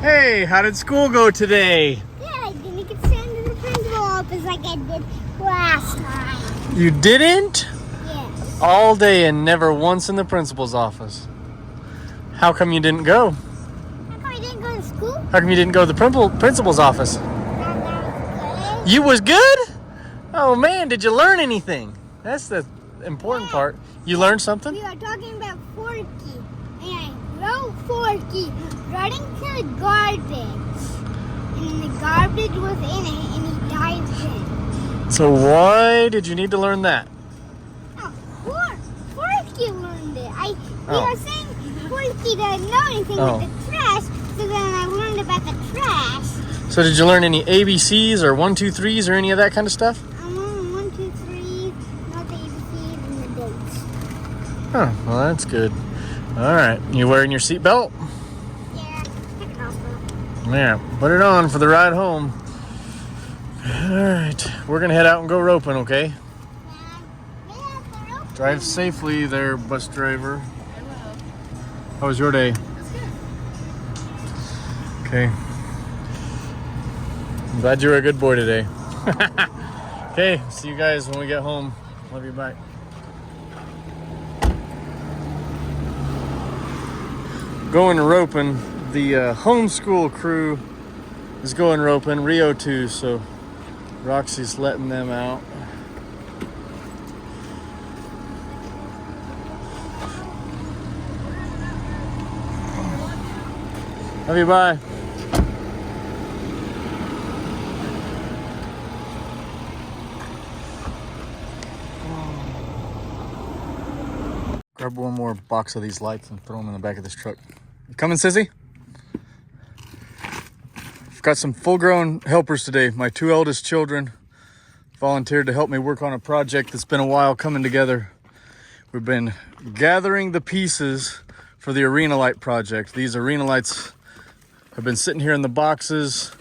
Hey, how did school go today? Yeah, I didn't get sent to the principal office like I did last time. You didn't? Yes. All day and never once in the principal's office. How come you didn't go? How come I didn't go to school? How come you didn't go to the principal's office? That was You was good? Oh man, did you learn anything? That's the important part. You learned something? good. We were talking about Forky, and I wrote Forky running to the garbage. And then the garbage was in it, and he dived in. So why did you need to learn that? Oh, Forky learned it. We Oh. were saying Forky doesn't know anything with the trash, so then I learned about the trash. So did you learn any ABCs or 1, 2, 3s or any of that kind of stuff? I learned 1, 2, 3, not the ABCs and the dates. Oh, well that's good. All right, you wearing your seatbelt? Yeah, take it off though. Yeah, put it on for the ride home. All right, we're gonna head out and go roping, okay? Drive safely there, bus driver. I will. How was your day? That's good. Okay. I'm glad you were a good boy today. Okay, see you guys when we get home. Love you, bye. Going roping. The homeschool crew is going roping. Rio too, so Roxy's letting them out. Love you, bye. Grab one more box of these lights and throw them in the back of this truck. You coming, Sissy? I've got some full-grown helpers today. My 2 eldest children volunteered to help me work on a project that's been a while coming together. We've been gathering the pieces for the arena light project. These arena lights have been sitting here in the boxes.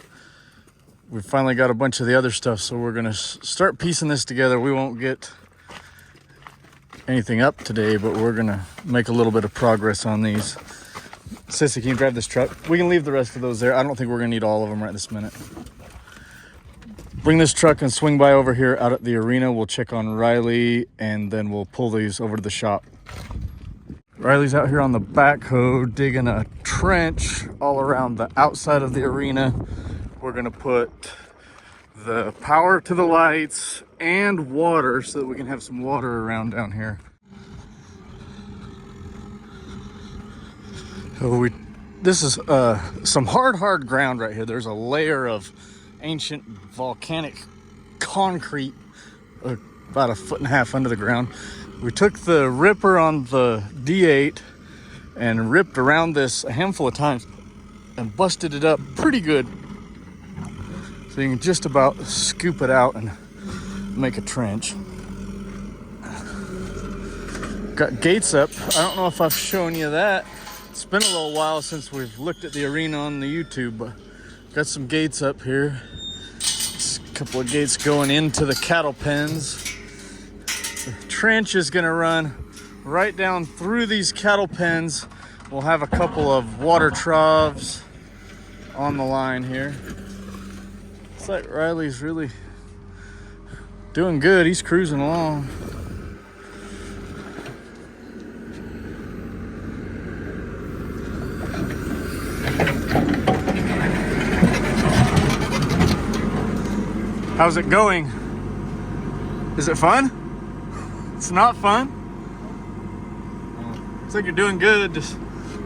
We've finally got a bunch of the other stuff, so we're gonna start piecing this together. We won't get anything up today, but we're gonna make a little bit of progress on these. Sissy, can you grab this truck? We can leave the rest of those there. I don't think we're gonna need all of them right this minute. Bring this truck and swing by over here out at the arena. We'll check on Riley and then we'll pull these over to the shop. Riley's out here on the backhoe digging a trench all around the outside of the arena. We're gonna put the power to the lights and water so that we can have some water around down here. So this is some hard ground right here. There's a layer of ancient volcanic concrete about 1.5 feet under the ground. We took the ripper on the D8 and ripped around this a handful of times and busted it up pretty good. So you can just about scoop it out and make a trench. Got gates up. I don't know if I've shown you that. It's been a little while since we've looked at the arena on the YouTube, but got some gates up here. Just a couple of gates going into the cattle pens. The trench is gonna run right down through these cattle pens. We'll have a couple of water troughs on the line here. Looks like Riley's really doing good. He's cruising along. How's it going? Is it fun? It's not fun? Looks like you're doing good. Just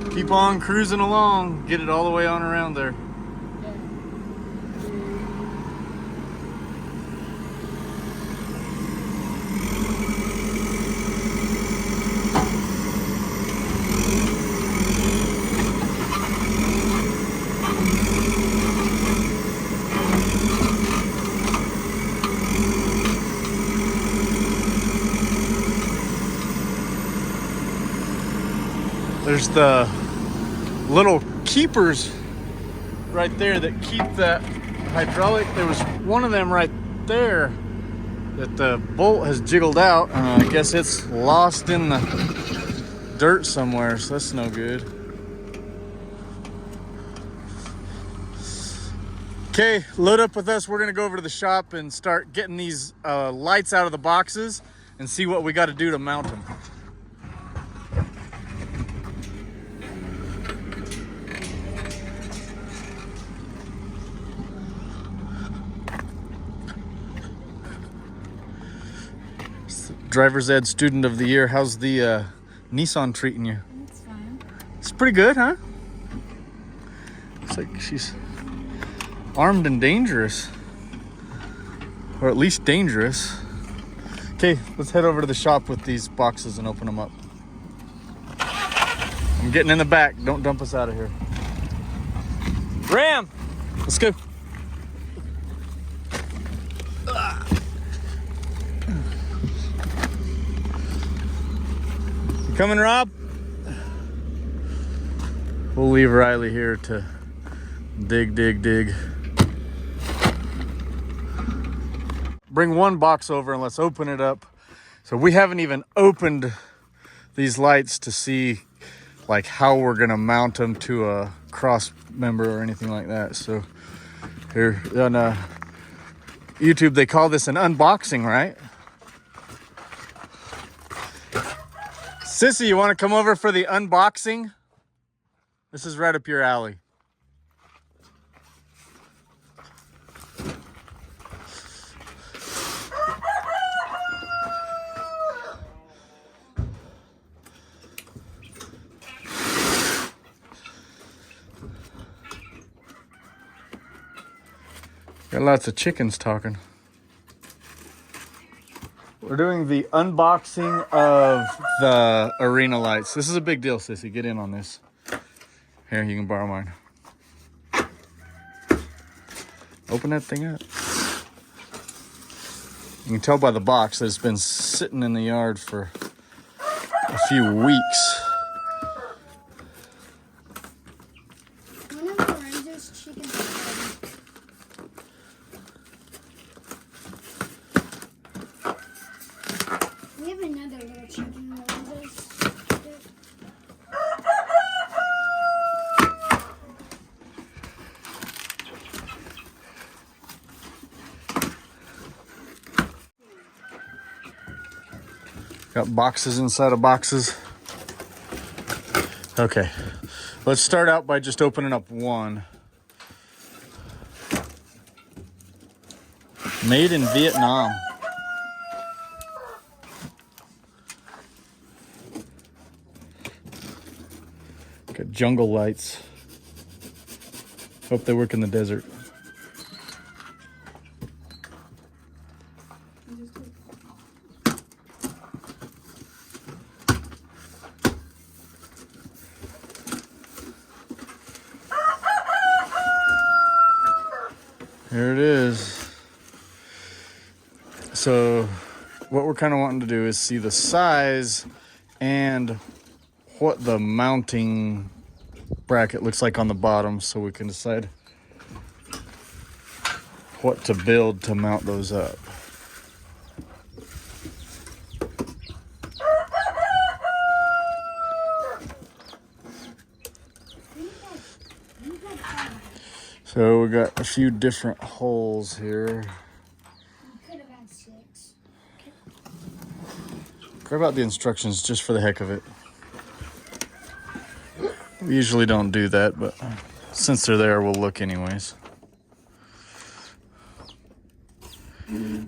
keep on cruising along. Get it all the way on around there. There's the little keepers right there that keep that hydraulic. There was one of them right there that the bolt has jiggled out. I guess it's lost in the dirt somewhere, so that's no good. Okay, load up with us. We're gonna go over to the shop and start getting these lights out of the boxes and see what we got to do to mount them. Driver's Ed Student of the Year. How's the Nissan treating you? It's fine. It's pretty good, huh? It's like she's armed and dangerous. Or at least dangerous. Okay, let's head over to the shop with these boxes and open them up. I'm getting in the back. Don't dump us out of here. Ram! Let's go. You coming, Rob? We'll leave Riley here to dig. Bring one box over and let's open it up. So we haven't even opened these lights to see like how we're gonna mount them to a cross member or anything like that. So here on YouTube, they call this an unboxing, right? Sissy, you wanna come over for the unboxing? This is right up your alley. Got lots of chickens talking. We're doing the unboxing of the arena lights. This is a big deal, Sissy. Get in on this. Here, you can borrow mine. Open that thing up. You can tell by the box that it's been sitting in the yard for a few weeks. One of Lorenzo's chickens are ready. We have another little chicken, Lorenzo's. Got boxes inside of boxes. Okay, let's start out by just opening up one. Made in Vietnam. Got jungle lights. Hope they work in the desert. Here it is. So what we're kind of wanting to do is see the size and what the mounting bracket looks like on the bottom so we can decide what to build to mount those up. So we got a few different holes here. Could have had 6. Grab out the instructions just for the heck of it. We usually don't do that, but since they're there, we'll look anyways.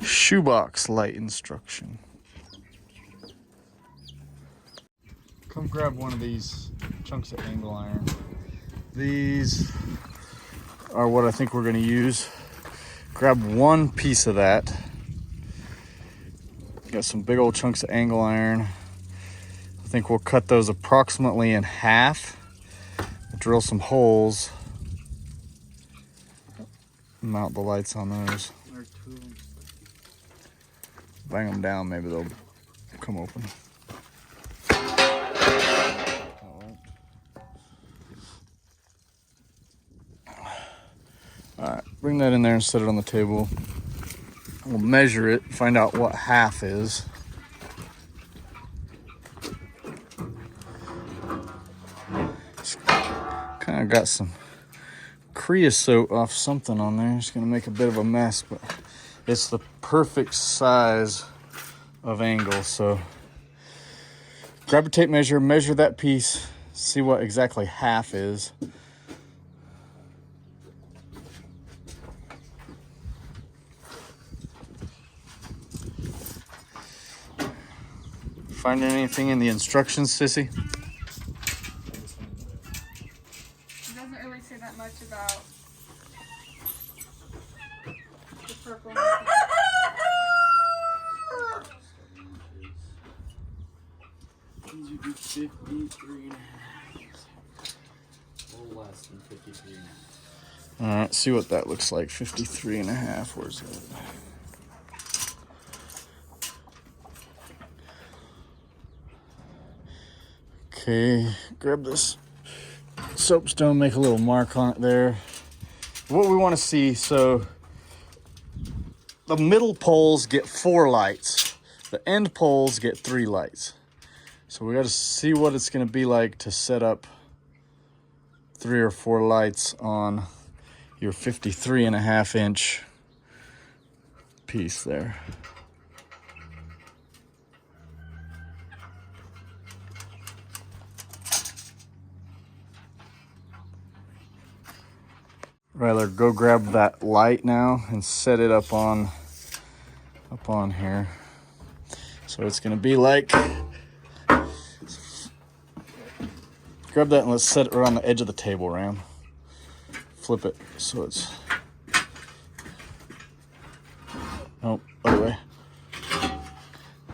Shoebox light instruction. Come grab one of these chunks of angle iron. These are what I think we're going to use. Grab one piece of that. Got some big old chunks of angle iron. I think we'll cut those approximately in half. Drill some holes. Mount the lights on those. Bang them down, maybe they'll come open. Alright, bring that in there and set it on the table. We'll measure it, find out what half is. Kind of got some creosote off something on there. It's gonna make a bit of a mess, but it's the perfect size of angle. So grab a tape measure, measure that piece, see what exactly half is. Finding anything in the instructions, Sissy? It doesn't really say that much about the purple. You do 53 and a half. A little less than 53 and a half. All right, see what that looks like. 53 and a half. Where's it? Okay, grab this soapstone, make a little mark on it there. What we want to see, so the middle poles get 4 lights. The end poles get 3 lights. So we got to see what it's going to be like to set up 3 or 4 lights on your 53 and a half inch piece there. Ryler, go grab that light now and set it up on here. So it's gonna be like, grab that and let's set it around the edge of the table, Ram. Flip it so it's, nope, other way.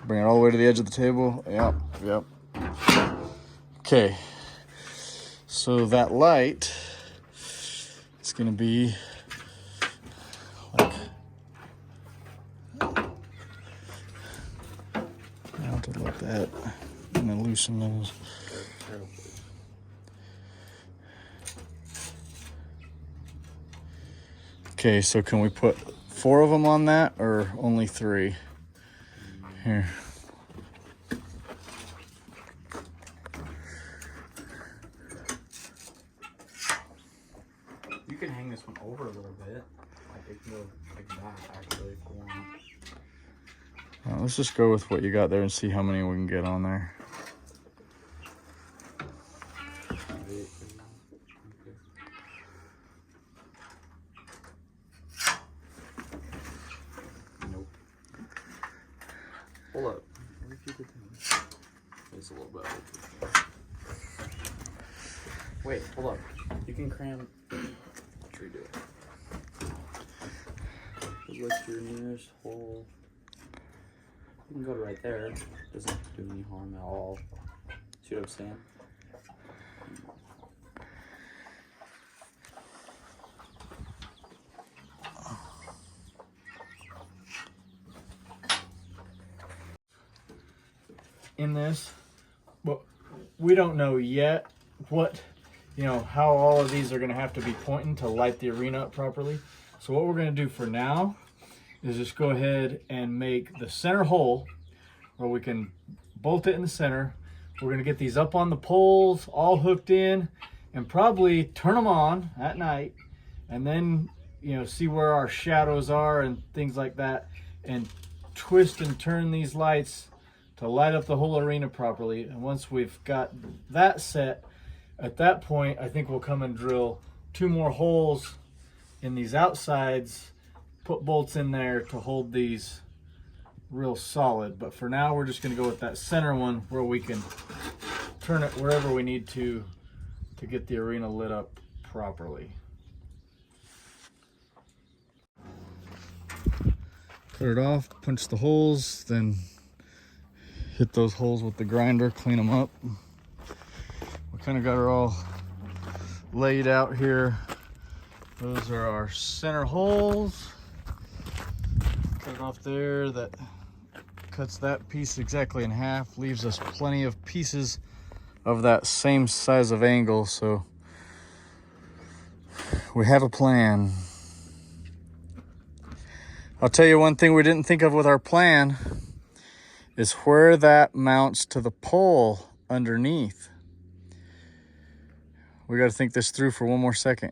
Bring it all the way to the edge of the table. Yep. Okay, so that light, it's gonna be like mounted like that, and then loosen those. Okay, so can we put 4 of them on that or only 3? Here. You can hang this one over a little bit. Like it can go like that actually if you want. Let's just go with what you got there and see how many we can get on there. Nope. Hold up. It's a little bit open. Wait, hold up. You can cram. Redo it. What's your nearest hole? You can go to right there. Doesn't do any harm at all. See what I'm saying? In this, but we don't know yet what, how all of these are going to have to be pointing to light the arena up properly. So what we're going to do for now is just go ahead and make the center hole where we can bolt it in the center. We're going to get these up on the poles, all hooked in, and probably turn them on at night, and then see where our shadows are and things like that, and twist and turn these lights to light up the whole arena properly. And once we've got that set, at that point I think we'll come and drill 2 more holes in these outsides, put bolts in there to hold these real solid. But for now we're just going to go with that center one where we can turn it wherever we need to get the arena lit up properly. Cut it off, punch the holes, then hit those holes with the grinder, clean them up. We kind of got her all laid out here. Those are our center holes. Cut it off there. That cuts that piece exactly in half, leaves us plenty of pieces of that same size of angle. So we have a plan. I'll tell you one thing we didn't think of with our plan is where that mounts to the pole underneath. We got to think this through for one more second.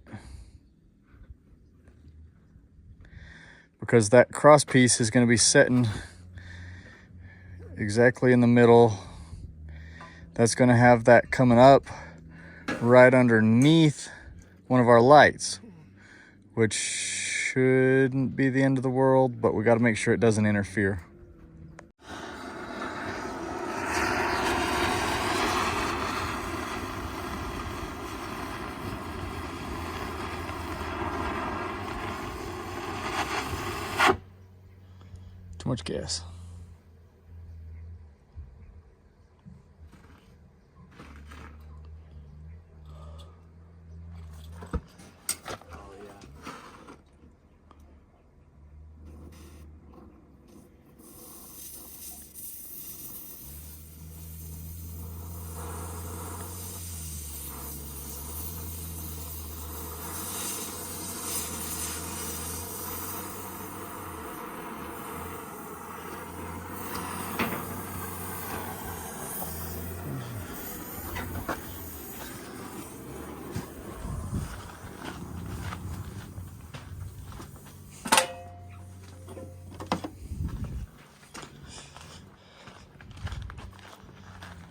because that cross piece is going to be setting exactly in the middle. That's going to have that coming up right underneath one of our lights, which shouldn't be the end of the world, but we got to make sure it doesn't interfere. Too much gas.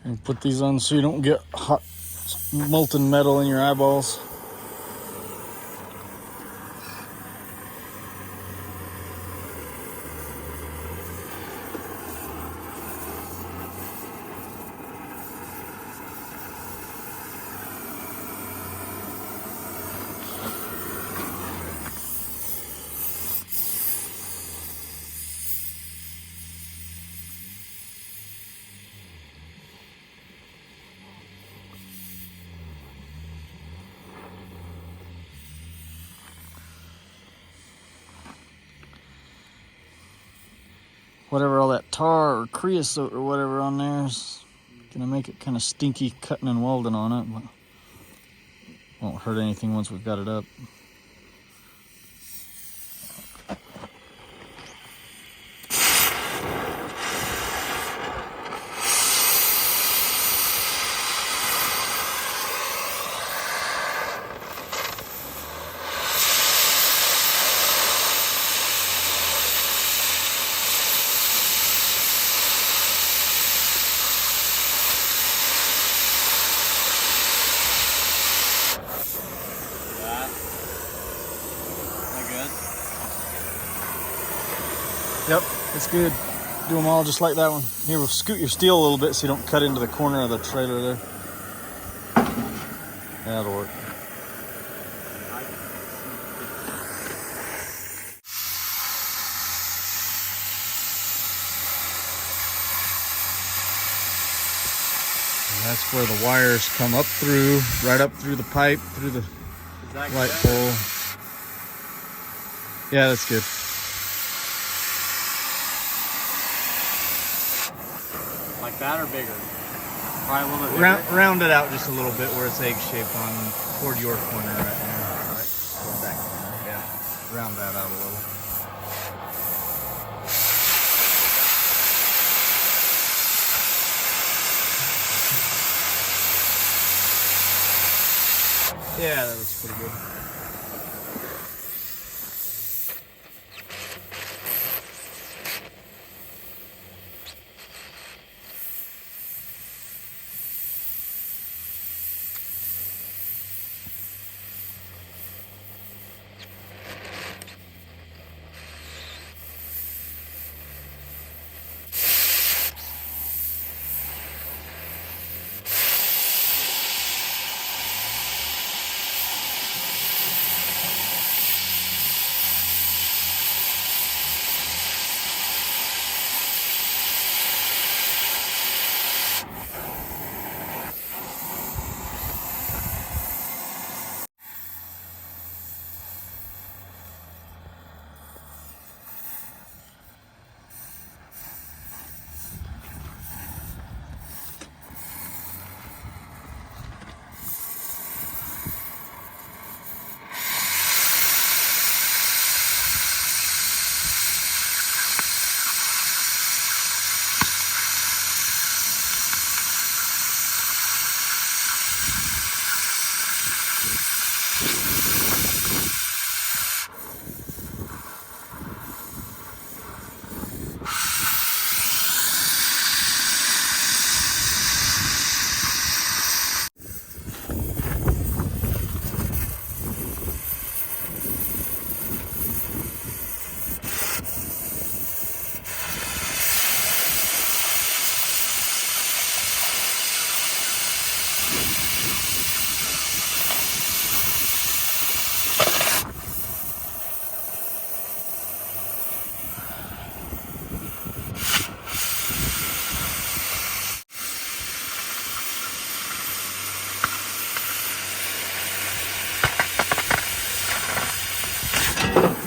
And put these on so you don't get hot molten metal in your eyeballs. Whatever all that tar or creosote or whatever on there is gonna make it kind of stinky cutting and welding on it, but won't hurt anything once we've got it up. Yep, it's good. Do them all just like that one. Here, we'll scoot your steel a little bit so you don't cut into the corner of the trailer there. That'll work. And that's where the wires come up through, right up through the pipe, through the light pole. Yeah, that's good. Like that or bigger? Probably a little bit bigger. Round it out just a little bit where it's egg-shaped on toward your corner right there. Right toward that corner, yeah. Round that out a little. Yeah, that looks pretty good.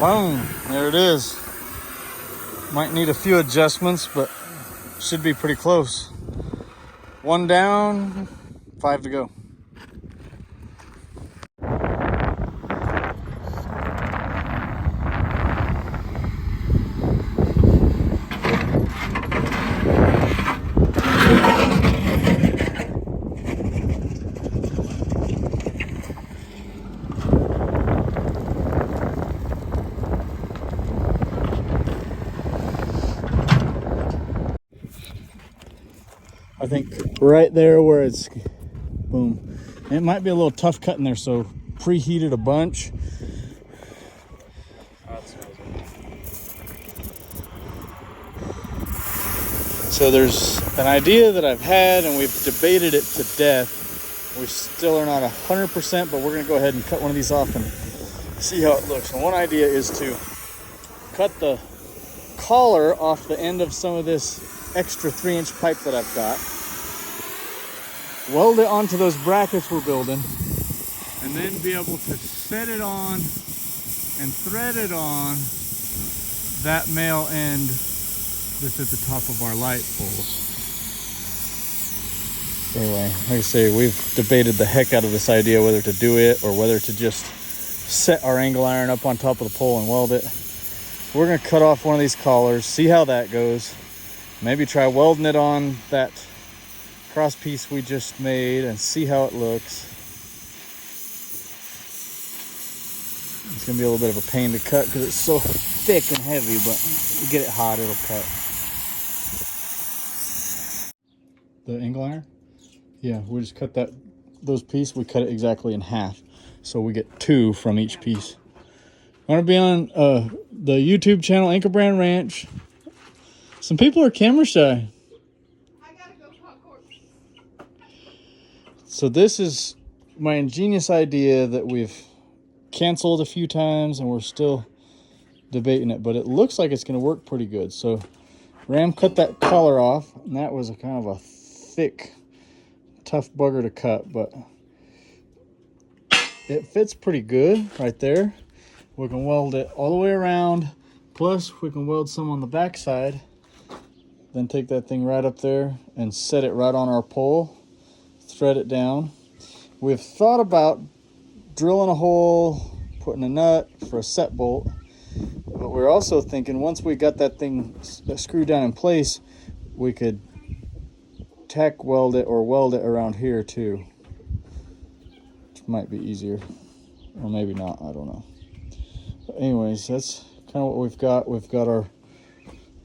Boom, there it is. Might need a few adjustments, but should be pretty close. 1 down, 5 to go. I think right there where it's, boom. It might be a little tough cutting there, so preheated a bunch. So there's an idea that I've had and we've debated it to death. We still are not 100%, but we're gonna go ahead and cut one of these off and see how it looks. And one idea is to cut the collar off the end of some of this extra 3-inch pipe that I've got, weld it onto those brackets we're building, and then be able to set it on and thread it on that male end that's at the top of our light poles. Anyway, like I say, we've debated the heck out of this idea, whether to do it or whether to just set our angle iron up on top of the pole and weld it. We're gonna cut off one of these collars, see how that goes. Maybe try welding it on that cross piece we just made and see how it looks. It's gonna be a little bit of a pain to cut because it's so thick and heavy, but you get it hot, it'll cut. The angle iron? Yeah, we just cut those pieces, we cut it exactly in half. So we get 2 from each piece. I'm gonna be on the YouTube channel, Anchor Brand Ranch. Some people are camera shy. I gotta go talk horse. So this is my ingenious idea that we've canceled a few times and we're still debating it, but it looks like it's gonna work pretty good. So Ram cut that collar off, and that was a kind of a thick, tough bugger to cut, but it fits pretty good right there. We can weld it all the way around, plus we can weld some on the back side. Then take that thing right up there and set it right on our pole, thread it down. We've thought about drilling a hole, putting a nut for a set bolt, but we're also thinking once we got that thing screwed down in place, we could tack weld it or weld it around here too, which might be easier, or maybe not, I don't know. But anyways, that's kind of what we've got. We've got our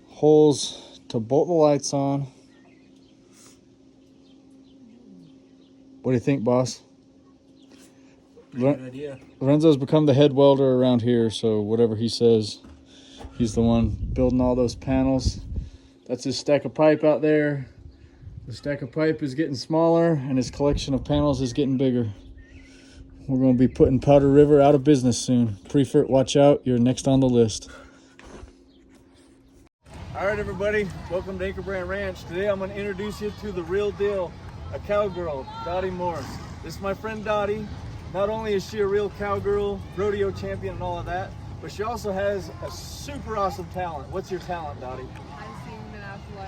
holes to bolt the lights on. What do you think, boss? Good idea. Lorenzo's become the head welder around here, so whatever he says, he's the one building all those panels. That's his stack of pipe out there. The stack of pipe is getting smaller and his collection of panels is getting bigger. We're going to be putting Powder River out of business soon. Prefer, watch out, you're next on the list. All right, everybody, welcome to Anchor Brand Ranch. Today I'm going to introduce you to the real deal, a cowgirl, Dottie Morris. This is my friend Dottie. Not only is she a real cowgirl, rodeo champion and all of that, but she also has a super awesome talent. What's your talent, Dottie? I sing the national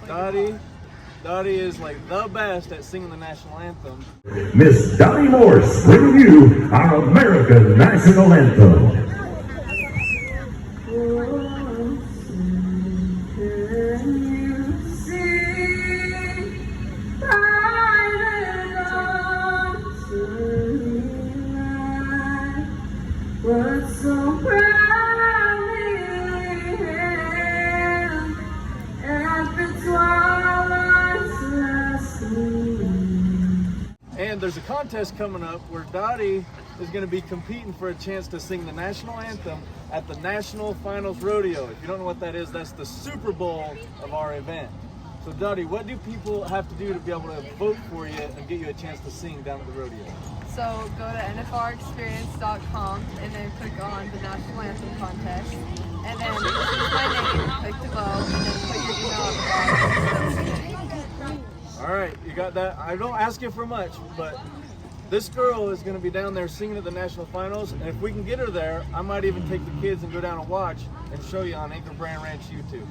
anthem. Dottie is like the best at singing the national anthem. Miss Dottie Morse bringing you our American national anthem. And there's a contest coming up where Dottie is going to be competing for a chance to sing the national anthem at the National Finals Rodeo. If you don't know what that is, that's the Super Bowl of our event. So Dottie, what do people have to do to be able to vote for you and get you a chance to sing down at the rodeo? So go to nfrexperience.com and then click on the national anthem contest. And then choose my name, click the vote, and then put your email at the bottom. All right, you got that. I don't ask you for much, but This girl is going to be down there singing at the national finals, and if we can get her there, I might even take the kids and go down and watch and show you on Anchor Brand Ranch YouTube.